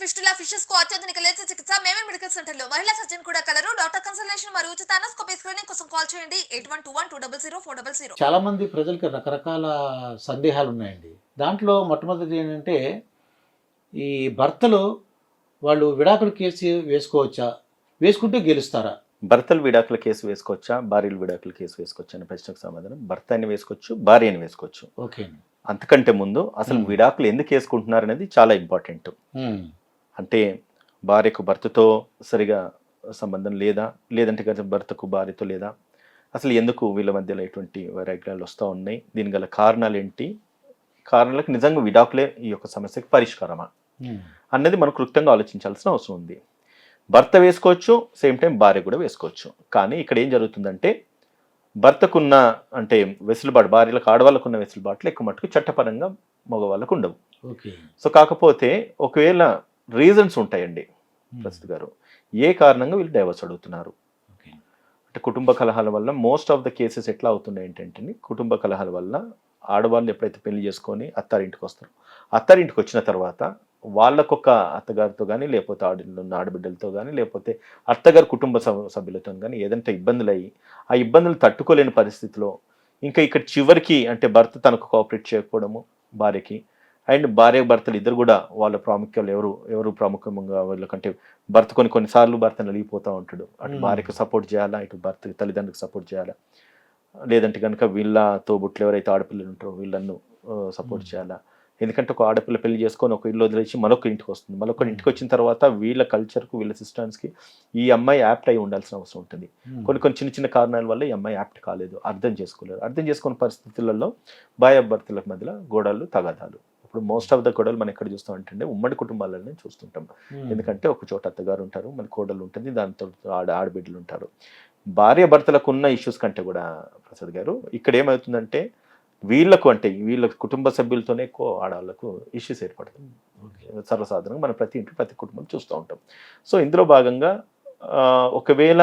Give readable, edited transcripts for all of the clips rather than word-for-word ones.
Fistula, ఫిషెస్‌కు అత్యాధునిక laser చికిత్స mammon medical సెంటర్‌లో మహిళా సర్జన్ కూడా కలరు. డాక్టర్ కన్సల్టేషన్ మరియు ఉచిత అనోస్కోపీ స్క్రీనింగ్ కోసం కాల్ చేయండి. 8121200400. చాలామంది ప్రజలకి రకరకాల సందేహాలున్నాయండి. దాంట్లో మొట్టమొదటిది ఏంటంటే, ఈ భర్తలు వాళ్ళు విడాకుల కేసు వేసుకోవచ్చా? వేసుకుంటే గెలుస్తారా? భర్తలు విడాకుల కేసు వేసుకోవచ్చా? భార్యలు విడాకుల కేసు వేసుకోవచ్చా? అనే ప్రశ్నకు సమాధానం భర్త అయినా వేసుకోవచ్చు, భార్య అయినా వేసుకోవచ్చు. ఓకే అండి. అంతకంటే ముందు అసలు విడాకులు ఎందుకు వేసుకుంటున్నారు అనేది చాలా ఇంపార్టెంట్. అంటే భార్యకు భర్తతో సరిగా సంబంధం లేదా, లేదంటే కదా భర్తకు భార్యతో లేదా, అసలు ఎందుకు వీళ్ళ మధ్యలో ఎటువంటి వైరాగ్యాలు వస్తూ ఉన్నాయి, దీని గల కారణాలు ఏంటి, కారణాలకు నిజంగా విడాకులే ఈ యొక్క సమస్యకి పరిష్కారమా అన్నది మనం క్లుప్తంగా ఆలోచించాల్సిన అవసరం ఉంది. భర్త వేసుకోవచ్చు, సేమ్ టైం భార్య కూడా వేసుకోవచ్చు. కానీ ఇక్కడ ఏం జరుగుతుందంటే, భర్తకున్న అంటే వెసులుబాటు, భార్యలకు ఆడవాళ్ళకు ఉన్న వెసులుబాట్లు ఎక్కువ మటుకు చట్టపరంగా మగవాళ్ళకు ఉండవు. సో కాకపోతే ఒకవేళ రీజన్స్ ఉంటాయండి ప్రస్తుత గారు, ఏ కారణంగా వీళ్ళు డైవర్స్ అడుగుతున్నారు అంటే కుటుంబ కలహాల వల్ల మోస్ట్ ఆఫ్ ద కేసెస్ ఎట్లా అవుతున్నాయి ఏంటంటే, కుటుంబ కలహాల వల్ల ఆడవాళ్ళు ఎప్పుడైతే పెళ్లి చేసుకొని అత్తారింటికి వస్తారో, అత్తారింటికి వచ్చిన తర్వాత వాళ్ళకొక అత్తగారితో కానీ, లేకపోతే ఆడబిడ్డలతో కానీ, లేకపోతే అత్తగారి కుటుంబ సభ్యులతో కానీ ఏదంటే ఇబ్బందులు అయ్యి, ఆ ఇబ్బందులు తట్టుకోలేని పరిస్థితిలో ఇంకా ఇక్కడ చివరికి అంటే భర్త తనకు కోఆపరేట్ చేయకపోవడము భార్యకి, అండ్ భార్య భర్తలు ఇద్దరు కూడా వాళ్ళ ప్రాముఖ్యాలు ఎవరు ప్రాముఖ్యంగా వీళ్ళకంటే, భర్త కొన్నిసార్లు భర్త నలిగిపోతూ ఉంటాడు. అటు భార్యకు సపోర్ట్ చేయాలా, ఇటు భర్త తల్లిదండ్రులకు సపోర్ట్ చేయాలా, లేదంటే కనుక వీళ్ళ తోబుట్లు ఎవరైతే ఆడపిల్లలు ఉంటారో వీళ్ళను సపోర్ట్ చేయాలా. ఎందుకంటే ఒక ఆడపిల్ల పెళ్లి చేసుకొని ఒక ఇల్లు వదిలేసి మరొక ఇంటికి వస్తుంది. మరొక ఇంటికి వచ్చిన తర్వాత వీళ్ళ కల్చర్కు, వీళ్ళ సిస్టమ్స్కి ఈ అమ్మాయి యాప్ట్ అయి ఉండాల్సిన అవసరం ఉంటుంది. కొన్ని చిన్న చిన్న కారణాల వల్ల ఈ అమ్మాయి యాప్ట్ కాలేదు, అర్థం చేసుకోలేదు. అర్థం చేసుకున్న పరిస్థితులలో భర్తల మధ్యలో గొడవలు, తగాదాలు. ఇప్పుడు మోస్ట్ ఆఫ్ ద గొడవలు మనం ఎక్కడ చూస్తాం అంటే ఉమ్మడి కుటుంబాలనే చూస్తుంటాం. ఎందుకంటే ఒక చోట అత్తగారు ఉంటారు, మన కోడలు ఉంటుంది, దాంతో ఆడబిడ్డలు ఉంటారు. భార్య భర్తలకు ఉన్న ఇష్యూస్ కంటే కూడా ప్రసాద్ గారు ఇక్కడ ఏమవుతుందంటే, వీళ్ళకు అంటే వీళ్ళ కుటుంబ సభ్యులతోనే ఎక్కువ ఆడవాళ్ళకు ఇష్యూస్ ఏర్పడుతుంది. సర్వసాధారణంగా మనం ప్రతి ఇంట్లో ప్రతి కుటుంబం చూస్తూ ఉంటాం. సో ఇందులో భాగంగా ఒకవేళ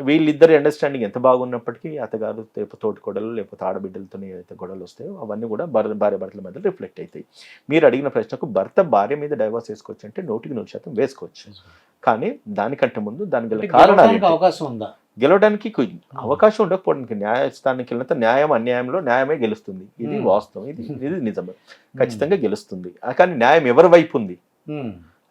వీళ్ళిద్దరి అండర్స్టాండింగ్ ఎంత బాగున్నప్పటికీ అత్తగారు తోటి కొడలు లేకపోతే ఆడబిడ్డలతో ఏదైతే గొడవలు వస్తాయో అవన్నీ కూడా భార్య భర్తల మధ్య రిఫ్లెక్ట్ అవుతాయి. మీరు అడిగిన ప్రశ్నకు భర్త భార్య మీద డైవర్స్ వేసుకోవచ్చు అంటే 100% వేసుకోవచ్చు. కానీ దానికంటే ముందు దాని గల కారణాలు, అవకాశం ఉందా గెలవడానికి అవకాశం ఉండకపోవడానికి, న్యాయస్థానానికి వెళ్ళినంత న్యాయం అన్యాయంలో న్యాయమే గెలుస్తుంది. ఇది వాస్తవం, ఇది నిజమే, ఖచ్చితంగా గెలుస్తుంది. కానీ న్యాయం ఎవరి వైపు ఉంది,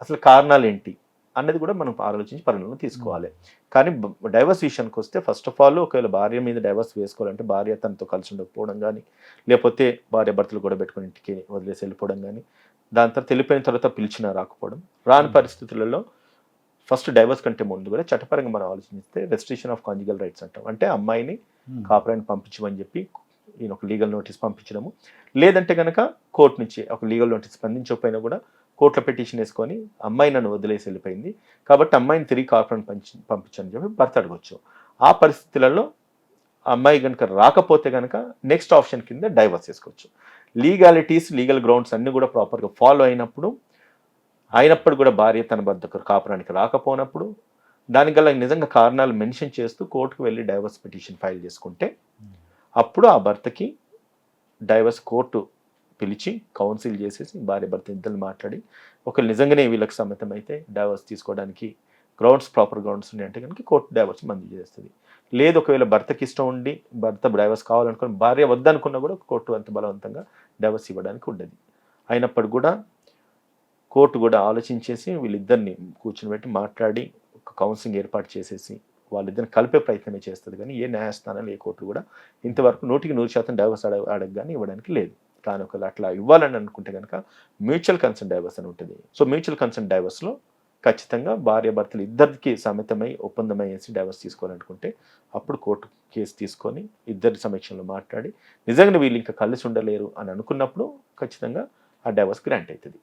అసలు కారణాలు ఏంటి అన్నది కూడా మనం ఆలోచించి పరిగణన తీసుకోవాలి. కానీ డైవర్స్ విషయానికి వస్తే ఫస్ట్ ఆఫ్ ఆల్ ఒకవేళ భార్య మీద డైవర్స్ వేసుకోవాలంటే భార్య తనతో కలిసి ఉండకపోవడం కానీ, లేకపోతే భార్య భర్తలు కూడా పెట్టుకుని ఇంటికి వదిలేసి వెళ్ళిపోవడం కానీ, దాని తర్వాత వెళ్ళిపోయిన తర్వాత పిలిచినా రాకపోవడం, రాని పరిస్థితులలో ఫస్ట్ డైవర్స్ కంటే ముందు కూడా చట్టపరంగా మనం ఆలోచిస్తే రెస్ట్రిక్షన్ ఆఫ్ కాంజుగల్ రైట్స్ అంటాం. అంటే అమ్మాయిని కాపురాన్ని పంపించమని చెప్పి ఈయన ఒక లీగల్ నోటీస్ పంపించడము, లేదంటే కనుక కోర్టు నుంచి ఒక లీగల్ నోటీస్ స్పందించకపోయినా కూడా కోర్టులో పిటిషన్ వేసుకొని అమ్మాయి నన్ను వదిలేసి వెళ్ళిపోయింది కాబట్టి అమ్మాయిని తిరిగి కాపురాన్ని పంపించని చెప్పి భర్త అడగవచ్చు. ఆ పరిస్థితులలో అమ్మాయి కనుక రాకపోతే కనుక నెక్స్ట్ ఆప్షన్ కింద డైవర్స్ చేసుకోవచ్చు. లీగాలిటీస్, లీగల్ గ్రౌండ్స్ అన్నీ కూడా ప్రాపర్గా ఫాలో అయినప్పుడు కూడా భార్య తన భర్త కాపురానికి రాకపోయినప్పుడు దానికి గల నిజంగా కారణాలు మెన్షన్ చేస్తూ కోర్టుకు వెళ్ళి డైవర్స్ పిటిషన్ ఫైల్ చేసుకుంటే అప్పుడు ఆ భర్తకి డైవర్స్ కోర్టు పిలిచి కౌన్సిల్ చేసేసి భార్య భర్త ఇద్దరు మాట్లాడి ఒకవేళ నిజంగానే వీళ్ళకి సమ్మతం అయితే డైవర్స్ తీసుకోవడానికి ప్రాపర్ గ్రౌండ్స్ ఉన్నాయంటే కనుక కోర్టు డైవర్స్ మంజూరు చేస్తుంది. లేదు ఒకవేళ భర్తకి ఇష్టం ఉండి భర్త డైవర్స్ కావాలనుకుని భార్య వద్దనుకున్నా కూడా కోర్టు అంత బలవంతంగా డైవర్స్ ఇవ్వడానికి ఉండదు. అయినప్పుడు కూడా కోర్టు కూడా ఆలోచించేసి వీళ్ళిద్దరిని కూర్చుని పెట్టి మాట్లాడి ఒక కౌన్సిలింగ్ ఏర్పాటు చేసేసి వాళ్ళిద్దరిని కలిపే ప్రయత్నమే చేస్తుంది. కానీ ఏ న్యాయస్థానాలు, ఏ కోర్టు కూడా ఇంతవరకు 100% డైవర్స్ అడగగానే ఇవ్వడానికి లేదు. కానీ ఒకవేళ అట్లా ఇవ్వాలని అనుకుంటే కనుక మ్యూచువల్ కన్సెంట్ డైవర్స్ అని ఉంటుంది. సో మ్యూచువల్ కన్సెంట్ డైవర్స్లో ఖచ్చితంగా భార్య భర్తలు ఇద్దరికి సమ్మతమై ఒప్పందమై వేసి డైవర్స్ తీసుకోవాలనుకుంటే అప్పుడు కోర్టు కేసు తీసుకొని ఇద్దరి సమక్షంలో మాట్లాడి నిజంగా వీళ్ళు ఇంకా కలిసి ఉండలేరు అని అనుకున్నప్పుడు ఖచ్చితంగా ఆ డైవర్స్ గ్రాంట్ అవుతుంది.